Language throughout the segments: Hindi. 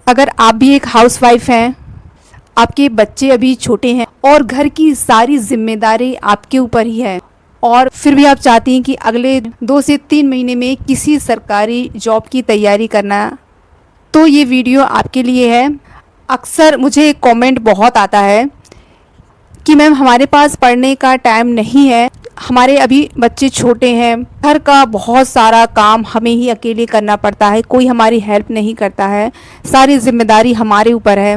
अगर आप भी एक हाउसवाइफ हैं, आपके बच्चे अभी छोटे हैं और घर की सारी जिम्मेदारी आपके ऊपर ही है, और फिर भी आप चाहती हैं कि अगले 2 से 3 महीने में किसी सरकारी जॉब की तैयारी करना, तो ये वीडियो आपके लिए है। अक्सर मुझे कमेंट बहुत आता है कि मैम हमारे पास पढ़ने का टाइम नहीं है, हमारे अभी बच्चे छोटे हैं, घर का बहुत सारा काम हमें ही अकेले करना पड़ता है, कोई हमारी हेल्प नहीं करता है, सारी जिम्मेदारी हमारे ऊपर है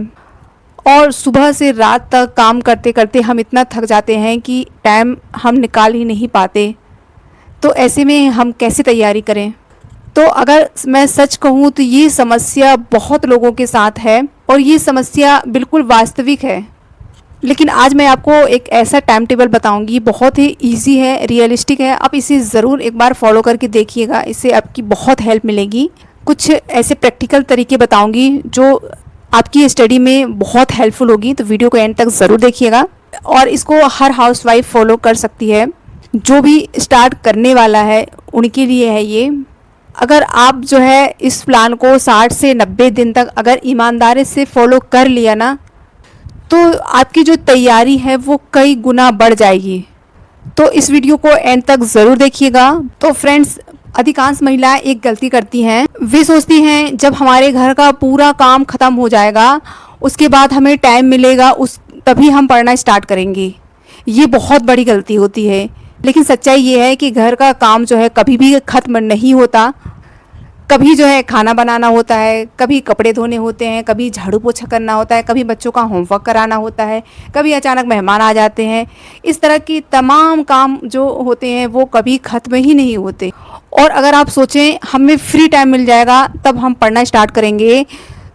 और सुबह से रात तक काम करते करते हम इतना थक जाते हैं कि टाइम हम निकाल ही नहीं पाते। तो ऐसे में हम कैसे तैयारी करें? तो अगर मैं सच कहूँ तो ये समस्या बहुत लोगों के साथ है और ये समस्या बिल्कुल वास्तविक है। लेकिन आज मैं आपको एक ऐसा टाइम टेबल बताऊंगी, बहुत ही इजी है, रियलिस्टिक है। आप इसे ज़रूर एक बार फॉलो करके देखिएगा, इससे आपकी बहुत हेल्प मिलेगी। कुछ ऐसे प्रैक्टिकल तरीके बताऊंगी जो आपकी स्टडी में बहुत हेल्पफुल होगी, तो वीडियो को एंड तक ज़रूर देखिएगा। और इसको हर हाउसवाइफ फॉलो कर सकती है, जो भी स्टार्ट करने वाला है उनके लिए है ये। अगर आप जो है इस प्लान को 60 से 90 दिन तक अगर ईमानदारी से फॉलो कर लिया ना, तो आपकी जो तैयारी है वो कई गुना बढ़ जाएगी। तो इस वीडियो को एंड तक ज़रूर देखिएगा। तो फ्रेंड्स, अधिकांश महिलाएं एक गलती करती हैं, वे सोचती हैं जब हमारे घर का पूरा काम ख़त्म हो जाएगा उसके बाद हमें टाइम मिलेगा, तभी हम पढ़ना स्टार्ट करेंगे। ये बहुत बड़ी गलती होती है। लेकिन सच्चाई ये है कि घर का काम जो है कभी भी ख़त्म नहीं होता। कभी जो है खाना बनाना होता है, कभी कपड़े धोने होते हैं, कभी झाड़ू पोछा करना होता है, कभी बच्चों का होमवर्क कराना होता है, कभी अचानक मेहमान आ जाते हैं। इस तरह की तमाम काम जो होते हैं वो कभी ख़त्म ही नहीं होते। और अगर आप सोचें हमें फ्री टाइम मिल जाएगा तब हम पढ़ना स्टार्ट करेंगे,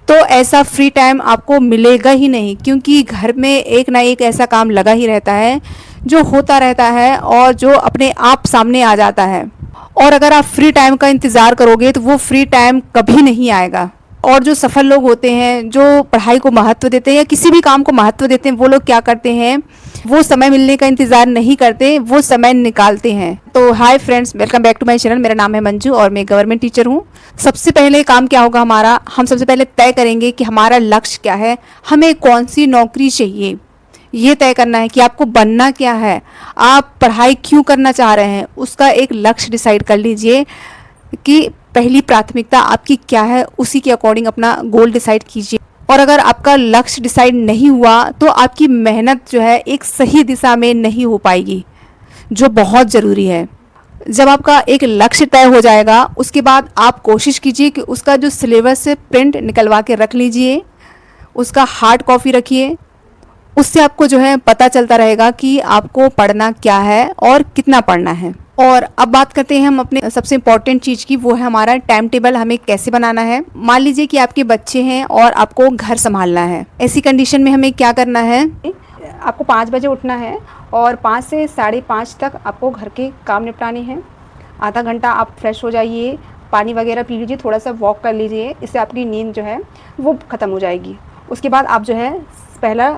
तो ऐसा फ्री टाइम आपको मिलेगा ही नहीं, क्योंकि घर में एक ना एक ऐसा काम लगा ही रहता है जो होता रहता है और जो अपने आप सामने आ जाता है। और अगर आप फ्री टाइम का इंतज़ार करोगे तो वो फ्री टाइम कभी नहीं आएगा। और जो सफल लोग होते हैं, जो पढ़ाई को महत्व देते हैं या किसी भी काम को महत्व देते हैं, वो लोग क्या करते हैं, वो समय मिलने का इंतज़ार नहीं करते, वो समय निकालते हैं। तो hi friends, welcome back to my channel. मेरा नाम है मंजू और मैं गवर्नमेंट टीचर हूँ। सबसे पहले काम क्या होगा हमारा, हम सबसे पहले तय करेंगे कि हमारा लक्ष्य क्या है, हमें कौन सी नौकरी चाहिए, ये तय करना है कि आपको बनना क्या है, आप पढ़ाई क्यों करना चाह रहे हैं, उसका एक लक्ष्य डिसाइड कर लीजिए कि पहली प्राथमिकता आपकी क्या है, उसी के अकॉर्डिंग अपना गोल डिसाइड कीजिए। और अगर आपका लक्ष्य डिसाइड नहीं हुआ तो आपकी मेहनत जो है एक सही दिशा में नहीं हो पाएगी, जो बहुत ज़रूरी है। जब आपका एक लक्ष्य तय हो जाएगा उसके बाद आप कोशिश कीजिए कि उसका जो सिलेबस है प्रिंट निकलवा के रख लीजिए, उसका हार्ड कॉपी रखिए। उससे आपको जो है पता चलता रहेगा कि आपको पढ़ना क्या है और कितना पढ़ना है। और अब बात करते हैं हम अपने सबसे इम्पॉर्टेंट चीज़ की, वो है हमारा टाइम टेबल हमें कैसे बनाना है। मान लीजिए कि आपके बच्चे हैं और आपको घर संभालना है। ऐसी कंडीशन में हमें क्या करना है, आपको 5 बजे उठना है और 5 से 5:30 तक आपको घर के काम निपटाने हैं। आधा घंटा आप फ्रेश हो जाइए, पानी वगैरह पी लीजिए, थोड़ा सा वॉक कर लीजिए, इससे आपकी नींद जो है वो ख़त्म हो जाएगी। उसके बाद आप जो है पहला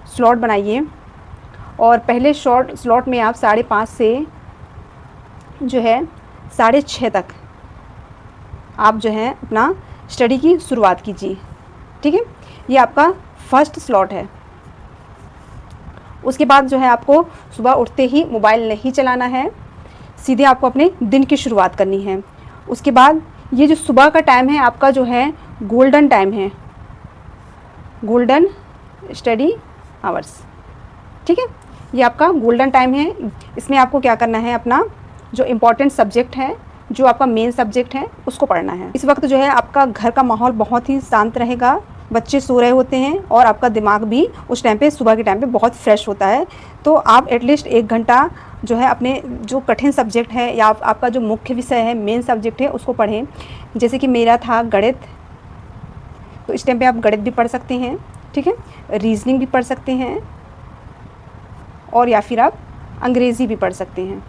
स्लॉट बनाइए और पहले स्लॉट में आप 5:30 से जो है 6:30 तक आप जो है अपना स्टडी की शुरुआत कीजिए। ठीक है, ये आपका फर्स्ट स्लॉट है। उसके बाद जो है आपको सुबह उठते ही मोबाइल नहीं चलाना है, सीधे आपको अपने दिन की शुरुआत करनी है। उसके बाद ये जो सुबह का टाइम है आपका जो है गोल्डन टाइम है, गोल्डन स्टडी आवर्स। ठीक है, ये आपका गोल्डन टाइम है। इसमें आपको क्या करना है, अपना जो इम्पोर्टेंट सब्जेक्ट है, जो आपका मेन सब्जेक्ट है, उसको पढ़ना है। इस वक्त जो है आपका घर का माहौल बहुत ही शांत रहेगा, बच्चे सो रहे होते हैं और आपका दिमाग भी उस टाइम पे सुबह के टाइम पे बहुत फ्रेश होता है। तो आप एटलीस्ट 1 घंटा जो है अपने जो कठिन सब्जेक्ट है या आपका जो मुख्य विषय है, मेन सब्जेक्ट है, उसको पढ़ें। जैसे कि मेरा था गणित, तो इस टाइम पे आप गणित भी पढ़ सकते हैं। ठीक है, रीजनिंग भी पढ़ सकते हैं और या फिर आप अंग्रेज़ी भी पढ़ सकते हैं।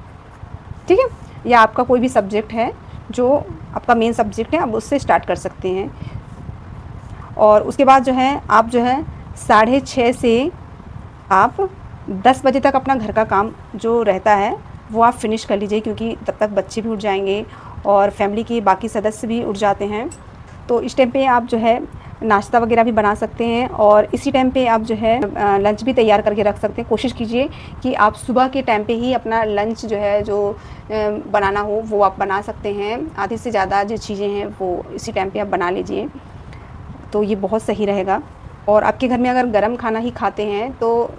ठीक है, या आपका कोई भी सब्जेक्ट है जो आपका मेन सब्जेक्ट है, आप उससे स्टार्ट कर सकते हैं। और उसके बाद जो है आप जो है 6:30 से आप 10 बजे तक अपना घर का काम जो रहता है वो आप फिनिश कर लीजिए, क्योंकि तब तक बच्चे भी उठ जाएंगे और फैमिली के बाकी सदस्य भी उठ जाते हैं। तो इस टाइम पे आप जो है नाश्ता वगैरह भी बना सकते हैं और इसी टाइम पे आप जो है लंच भी तैयार करके रख सकते हैं। कोशिश कीजिए कि आप सुबह के टाइम पे ही अपना लंच जो है जो बनाना हो वो आप बना सकते हैं। आधे से ज़्यादा जो चीज़ें हैं वो इसी टाइम पे आप बना लीजिए, तो ये बहुत सही रहेगा। और आपके घर में अगर गर्म खाना ही खाते हैं तो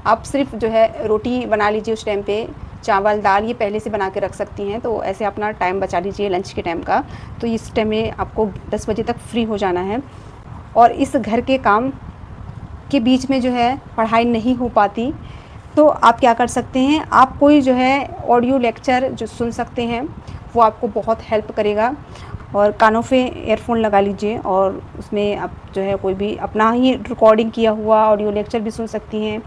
आप सिर्फ जो है रोटी बना लीजिए उस टाइम पे, चावल दाल ये पहले से बना के रख सकती हैं, तो ऐसे अपना टाइम बचा लीजिए लंच के टाइम का। तो इस टाइम में आपको 10 बजे तक फ्री हो जाना है। और इस घर के काम के बीच में जो है पढ़ाई नहीं हो पाती, तो आप क्या कर सकते हैं, आप कोई जो है ऑडियो लेक्चर जो सुन सकते हैं वो आपको बहुत हेल्प करेगा। और कानों पे एयरफोन लगा लीजिए और उसमें आप जो है कोई भी अपना ही रिकॉर्डिंग किया हुआ ऑडियो लेक्चर भी सुन सकती हैं,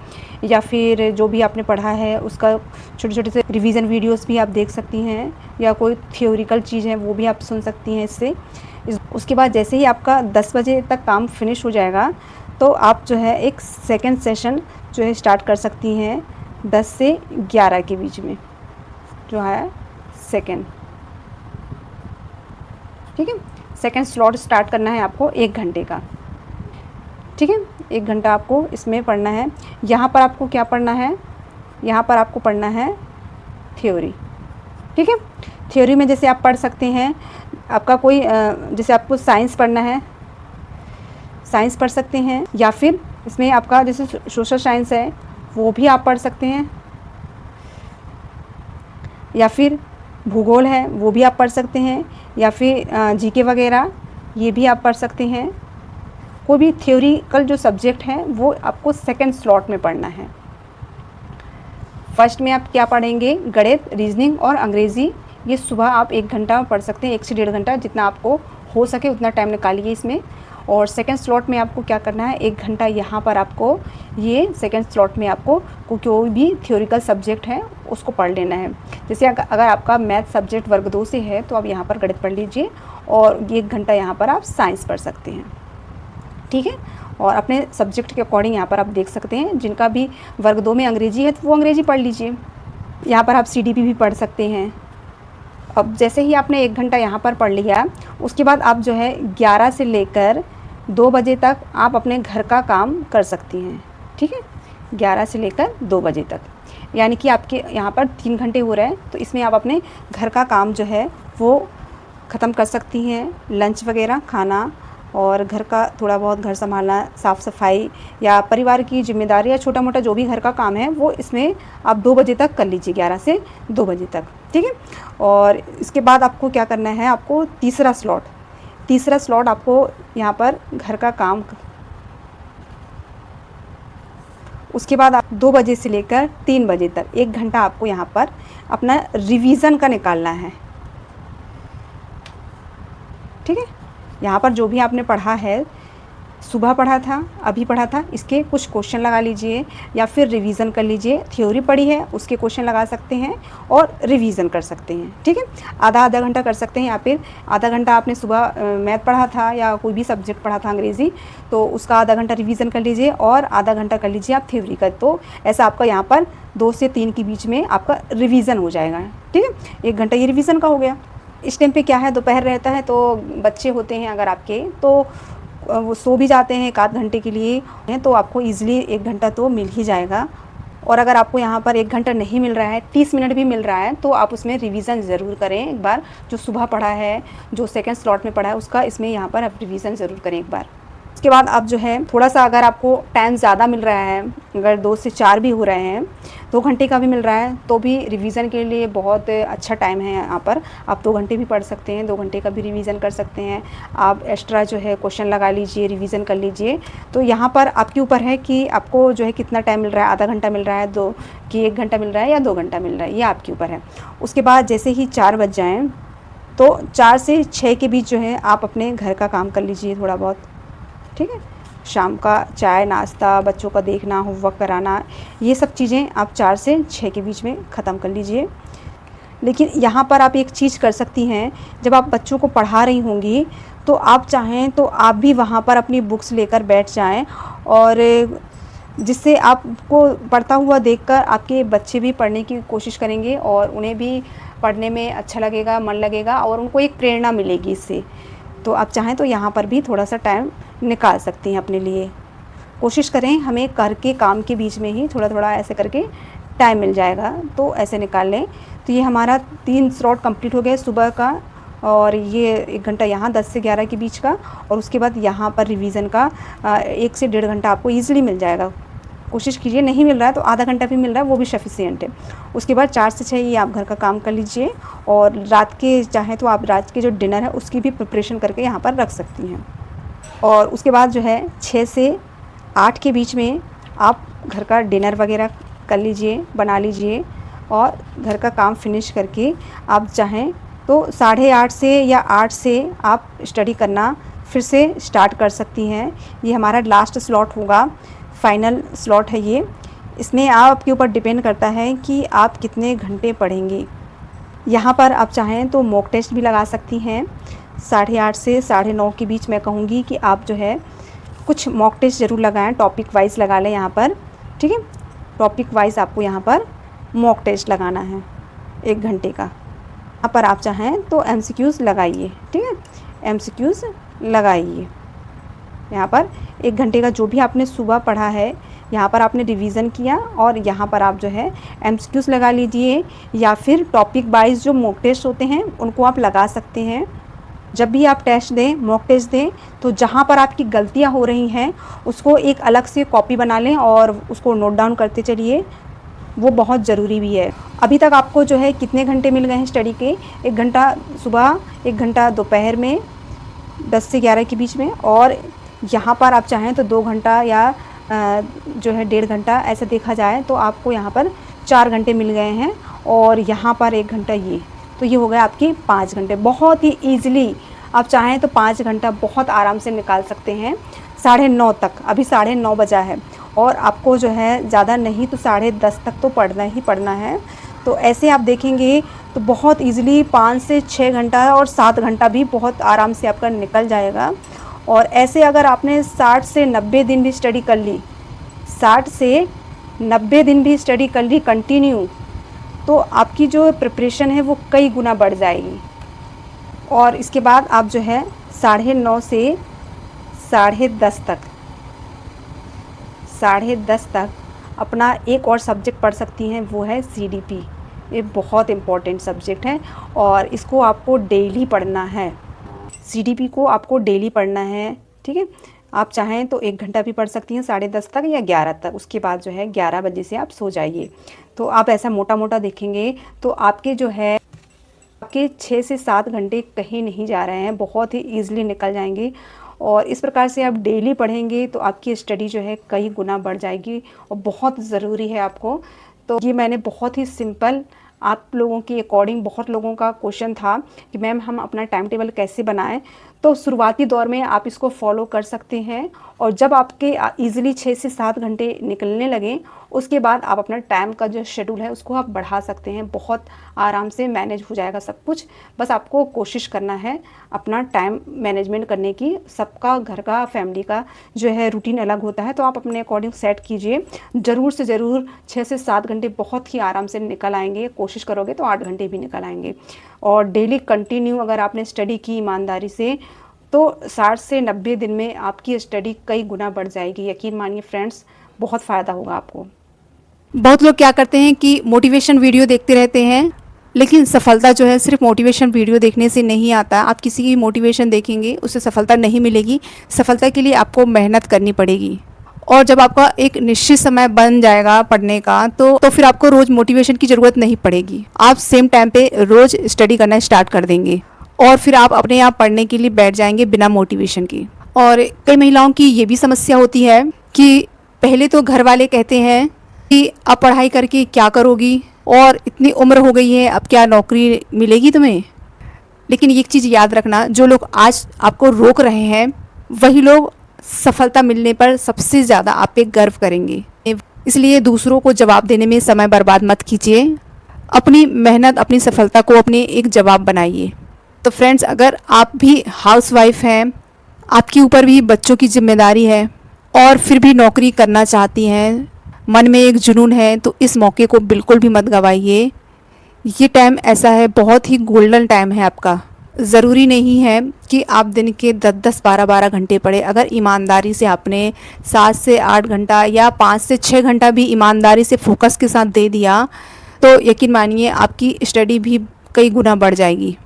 या फिर जो भी आपने पढ़ा है उसका छोटे छोटे से रिवीजन वीडियोस भी आप देख सकती हैं, या कोई थ्योरिकल चीज़ है वो भी आप सुन सकती हैं इससे। उसके बाद जैसे ही आपका 10 बजे तक काम फिनिश हो जाएगा तो आप जो है एक सेकंड सेशन जो है स्टार्ट कर सकती हैं 10 से 11 के बीच में जो है सेकंड, ठीक है। सेकंड स्लॉट स्टार्ट करना है आपको 1 घंटे का, ठीक है। 1 घंटा आपको इसमें पढ़ना है। यहाँ पर आपको क्या पढ़ना है, यहाँ पर आपको पढ़ना है थ्योरी, ठीक है। थ्योरी में जैसे आप पढ़ सकते हैं, आपका कोई जैसे आपको साइंस पढ़ना है, साइंस पढ़ सकते हैं, या फिर इसमें आपका जैसे सोशल साइंस है वो भी आप पढ़ सकते हैं, या फिर भूगोल है वो भी आप पढ़ सकते हैं, या फिर जीके वगैरह ये भी आप पढ़ सकते हैं। कोई भी थ्योरिकल जो सब्जेक्ट है वो आपको सेकंड स्लॉट में पढ़ना है। फर्स्ट में आप क्या पढ़ेंगे, गणित, रीजनिंग और अंग्रेज़ी, ये सुबह आप 1 घंटा पढ़ सकते हैं, 1 से 1.5 घंटा, जितना आपको हो सके उतना टाइम निकालिए इसमें। और सेकंड स्लॉट में आपको क्या करना है, 1 घंटा यहाँ पर आपको ये सेकंड स्लॉट में आपको कोई भी थ्योरिकल सब्जेक्ट है उसको पढ़ लेना है। जैसे अगर आपका मैथ सब्जेक्ट वर्ग 2 से है तो आप यहाँ पर गणित पढ़ लीजिए, और 1 घंटा यहाँ पर आप साइंस पढ़ सकते हैं, ठीक है। और अपने सब्जेक्ट के अकॉर्डिंग यहाँ पर आप देख सकते हैं, जिनका भी वर्ग 2 में अंग्रेजी है तो वो अंग्रेजी पढ़ लीजिए। यहाँ पर आप CDP भी पढ़ सकते हैं। अब जैसे ही आपने 1 घंटा यहाँ पर पढ़ लिया, उसके बाद आप जो है 11 से लेकर 2 बजे तक आप अपने घर का काम कर सकती हैं, ठीक है। 11 से लेकर 2 बजे तक, यानी कि आपके यहाँ पर 3 घंटे हो रहे हैं, तो इसमें आप अपने घर का काम जो है वो ख़त्म कर सकती हैं। लंच वगैरह खाना और घर का थोड़ा बहुत घर संभालना, साफ़ सफाई या परिवार की जिम्मेदारी या छोटा मोटा जो भी घर का काम है वो इसमें आप 2 बजे तक कर लीजिए, 11 से 2 बजे तक, ठीक है। और इसके बाद आपको क्या करना है, आपको तीसरा स्लॉट आपको यहाँ पर घर का काम, उसके बाद आप 2 बजे से लेकर 3 बजे तक 1 घंटा आपको यहाँ पर अपना रिवीज़न का निकालना है, ठीक है। यहाँ पर जो भी आपने पढ़ा है, सुबह पढ़ा था, अभी पढ़ा था, इसके कुछ क्वेश्चन लगा लीजिए या फिर रिवीज़न कर लीजिए। थ्योरी पढ़ी है उसके क्वेश्चन लगा सकते हैं और रिवीज़न कर सकते हैं, ठीक है। आधा घंटा कर सकते हैं, या फिर आधा घंटा आपने सुबह मैथ पढ़ा था या कोई भी सब्जेक्ट पढ़ा था अंग्रेज़ी, तो उसका आधा घंटा रिवीज़न कर लीजिए और आधा घंटा कर लीजिए आप थ्योरी का। तो ऐसा आपका यहाँ पर 2 से 3 के बीच में आपका रिवीज़न हो जाएगा, ठीक है। 1 घंटा ये रिवीज़न का हो गया। इस टाइम पे क्या है, दोपहर रहता है, तो बच्चे होते हैं अगर आपके, तो वो सो भी जाते हैं 1 आध घंटे के लिए, तो आपको ईज़िली 1 घंटा तो मिल ही जाएगा। और अगर आपको यहाँ पर 1 घंटा नहीं मिल रहा है, 30 मिनट भी मिल रहा है, तो आप उसमें रिवीज़न ज़रूर करें एक बार। जो सुबह पढ़ा है, जो सेकंड स्लॉट में पढ़ा है, उसका इसमें यहाँ पर आप रिवीज़न ज़रूर करें एक बार। उसके बाद आप जो है थोड़ा सा, अगर आपको टाइम ज़्यादा मिल रहा है, अगर 2 से 4 भी हो रहे हैं, 2 घंटे का भी मिल रहा है, तो भी रिवीज़न के लिए बहुत अच्छा टाइम है। यहाँ पर आप 2 घंटे भी पढ़ सकते हैं, 2 घंटे का भी रिवीज़न कर सकते हैं। आप एक्स्ट्रा जो है क्वेश्चन लगा लीजिए, रिवीज़न कर लीजिए। तो यहाँ पर आपके ऊपर है कि आपको जो है कितना टाइम मिल रहा है, आधा घंटा मिल रहा है, 1 घंटा मिल रहा है या 2 घंटा मिल रहा है, ये आपके ऊपर है। उसके बाद जैसे ही 4 बज जाएँ, तो 4 से 6 के बीच जो है आप अपने घर का काम कर लीजिए थोड़ा बहुत, ठीक है। शाम का चाय नाश्ता, बच्चों का देखना, होमवर्क कराना, ये सब चीज़ें आप 4 से 6 के बीच में ख़त्म कर लीजिए। लेकिन यहाँ पर आप एक चीज़ कर सकती हैं, जब आप बच्चों को पढ़ा रही होंगी तो आप चाहें तो आप भी वहाँ पर अपनी बुक्स लेकर बैठ जाएं, और जिससे आपको पढ़ता हुआ देखकर आपके बच्चे भी पढ़ने की कोशिश करेंगे और उन्हें भी पढ़ने में अच्छा लगेगा, मन लगेगा और उनको एक प्रेरणा मिलेगी इससे। तो आप चाहें तो यहाँ पर भी थोड़ा सा टाइम निकाल सकती हैं अपने लिए। कोशिश करें हमें घर के काम के बीच में ही थोड़ा थोड़ा ऐसे करके टाइम मिल जाएगा, तो ऐसे निकाल लें। तो ये हमारा 3 स्लॉट कंप्लीट हो गया सुबह का, और ये 1 घंटा यहाँ 10 से 11 के बीच का, और उसके बाद यहाँ पर रिवीजन का 1 से 1.5 घंटा आपको ईजिली मिल जाएगा। कोशिश कीजिए, नहीं मिल रहा है तो आधा घंटा भी मिल रहा है वो भी सफिशिएंट है। उसके बाद 4 से 6 ये आप घर का काम कर लीजिए, और रात के चाहें तो आप रात के जो डिनर है उसकी भी प्रिपरेशन करके यहाँ पर रख सकती हैं। और उसके बाद जो है 6 से 8 के बीच में आप घर का डिनर वगैरह कर लीजिए, बना लीजिए, और घर का काम फिनिश करके आप चाहें तो 8:30 से या 8 से आप स्टडी करना फिर से स्टार्ट कर सकती हैं। ये हमारा लास्ट स्लॉट होगा, फाइनल स्लॉट है ये। इसमें आपके ऊपर डिपेंड करता है कि आप कितने घंटे पढ़ेंगी। यहाँ पर आप चाहें तो मॉक टेस्ट भी लगा सकती हैं 8:30 से 9:30 के बीच। मैं कहूँगी कि आप जो है कुछ मॉक टेस्ट ज़रूर लगाएं, टॉपिक वाइज लगा लें यहाँ पर, ठीक है। टॉपिक वाइज आपको यहाँ पर मॉक टेस्ट लगाना है 1 घंटे का। यहाँ पर आप चाहें तो MCQs लगाइए, ठीक है, MCQs लगाइए। यहाँ पर 1 घंटे का जो भी आपने सुबह पढ़ा है यहाँ पर आपने रिवीजन किया, और यहाँ पर आप जो है MCQs लगा लीजिए, या फिर टॉपिक वाइज जो मॉक टेस्ट होते हैं उनको आप लगा सकते हैं। जब भी आप टेस्ट दें, मॉक टेस्ट दें, तो जहाँ पर आपकी गलतियाँ हो रही हैं उसको एक अलग से कॉपी बना लें और उसको नोट डाउन करते चलिए, वो बहुत ज़रूरी भी है। अभी तक आपको जो है कितने घंटे मिल गए हैं स्टडी के? 1 घंटा सुबह, 1 घंटा दोपहर में 10 से 11 के बीच में, और यहाँ पर आप चाहें तो 2 घंटा या जो है 1.5 घंटा ऐसा देखा जाए तो आपको यहाँ पर 4 घंटे मिल गए हैं, और यहाँ पर 1 घंटा ये, तो ये हो गया आपके 5 घंटे। बहुत ही ईजिली आप चाहें तो 5 घंटा बहुत आराम से निकाल सकते हैं 9:30 तक। अभी 9:30 बजा है, और आपको जो है ज़्यादा नहीं तो 10:30 तक तो पढ़ना ही पढ़ना है। तो ऐसे आप देखेंगे तो बहुत ईजिली 5 से 6 घंटा और 7 घंटा भी बहुत आराम से आपका निकल जाएगा। और ऐसे अगर आपने 60 से 90 दिन भी स्टडी कर ली, 60 से 90 दिन भी स्टडी कर ली कंटिन्यू, तो आपकी जो प्रिपरेशन है वो कई गुना बढ़ जाएगी। और इसके बाद आप जो है 9:30 से 10:30 तक, 10:30 तक अपना एक और सब्जेक्ट पढ़ सकती हैं, वो है CDP। ये बहुत इम्पॉर्टेंट सब्जेक्ट है और इसको आपको डेली पढ़ना है। CDP को आपको डेली पढ़ना है, ठीक है। आप चाहें तो 1 घंटा भी पढ़ सकती हैं 10:30 तक या 11 तक। उसके बाद जो है 11 बजे से आप सो जाइए। तो आप ऐसा मोटा मोटा देखेंगे तो आपके जो है आपके 6 से 7 घंटे कहीं नहीं जा रहे हैं, बहुत ही ईजिली निकल जाएंगे। और इस प्रकार से आप डेली पढ़ेंगे तो आपकी स्टडी जो है कई गुना बढ़ जाएगी, और बहुत ज़रूरी है आपको। तो ये मैंने बहुत ही सिंपल आप लोगों के अकॉर्डिंग, बहुत लोगों का क्वेश्चन था कि मैम हम अपना टाइम टेबल कैसे बनाएं, तो शुरुआती दौर में आप इसको फॉलो कर सकते हैं। और जब आपके इजीली 6 से 7 घंटे निकलने लगें, उसके बाद आप अपना टाइम का जो शेड्यूल है उसको आप बढ़ा सकते हैं। बहुत आराम से मैनेज हो जाएगा सब कुछ। बस आपको कोशिश करना है अपना टाइम मैनेजमेंट करने की। सबका घर का, फैमिली का जो है रूटीन अलग होता है, तो आप अपने अकॉर्डिंग सेट कीजिए। ज़रूर से ज़रूर 6 से 7 घंटे बहुत ही आराम से निकल आएंगे। कोशिश करोगे तो 8 घंटे भी निकल आएंगे। और डेली कंटिन्यू अगर आपने स्टडी की ईमानदारी से, तो 60 से 90 दिन में आपकी स्टडी कई गुना बढ़ जाएगी। यकीन मानिए फ्रेंड्स, बहुत फ़ायदा होगा आपको। बहुत लोग क्या करते हैं कि मोटिवेशन वीडियो देखते रहते हैं, लेकिन सफलता जो है सिर्फ मोटिवेशन वीडियो देखने से नहीं आता। आप किसी की मोटिवेशन देखेंगे उससे सफलता नहीं मिलेगी। सफलता के लिए आपको मेहनत करनी पड़ेगी। और जब आपका एक निश्चित समय बन जाएगा पढ़ने का, तो फिर आपको रोज़ मोटिवेशन की ज़रूरत नहीं पड़ेगी। आप सेम टाइम पे रोज़ स्टडी करना स्टार्ट कर देंगे, और फिर आप अपने आप पढ़ने के लिए बैठ जाएंगे बिना मोटिवेशन की। और कई महिलाओं की ये भी समस्या होती है कि पहले तो घर वाले कहते हैं कि अब पढ़ाई करके क्या करोगी, और इतनी उम्र हो गई है, अब क्या नौकरी मिलेगी तुम्हें। लेकिन एक चीज़ याद रखना, जो लोग आज आपको रोक रहे हैं वही लोग सफलता मिलने पर सबसे ज़्यादा आप पे गर्व करेंगे। इसलिए दूसरों को जवाब देने में समय बर्बाद मत कीजिए। अपनी मेहनत, अपनी सफलता को अपने एक जवाब बनाइए। तो फ्रेंड्स, अगर आप भी हाउसवाइफ हैं, आपके ऊपर भी बच्चों की जिम्मेदारी है, और फिर भी नौकरी करना चाहती हैं, मन में एक जुनून है, तो इस मौके को बिल्कुल भी मत गवाइए। ये टाइम ऐसा है, बहुत ही गोल्डन टाइम है आपका। ज़रूरी नहीं है कि आप दिन के 10-10, 12-12 घंटे पढ़ें। अगर ईमानदारी से आपने 7 से 8 घंटा या 5 से 6 घंटा भी ईमानदारी से फोकस के साथ दे दिया, तो यकीन मानिए आपकी स्टडी भी कई गुना बढ़ जाएगी।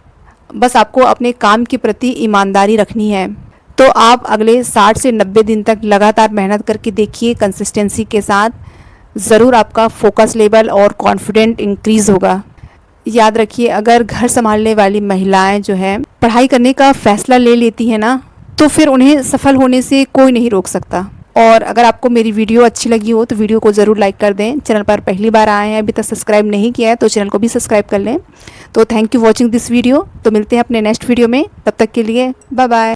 बस आपको अपने काम के प्रति ईमानदारी रखनी है। तो आप अगले 60 से 90 दिन तक लगातार मेहनत करके देखिए कंसिस्टेंसी के साथ, ज़रूर आपका फोकस लेवल और कॉन्फिडेंट इंक्रीज़ होगा। याद रखिए, अगर घर संभालने वाली महिलाएं जो हैं पढ़ाई करने का फ़ैसला ले लेती हैं ना, तो फिर उन्हें सफल होने से कोई नहीं रोक सकता। और अगर आपको मेरी वीडियो अच्छी लगी हो तो वीडियो को ज़रूर लाइक कर दें। चैनल पर पहली बार आए हैं, अभी तक सब्सक्राइब नहीं किया है तो चैनल को भी सब्सक्राइब कर लें। तो thank you watching this video. तो मिलते हैं अपने नेक्स्ट वीडियो में, तब तक के लिए बाय बाय।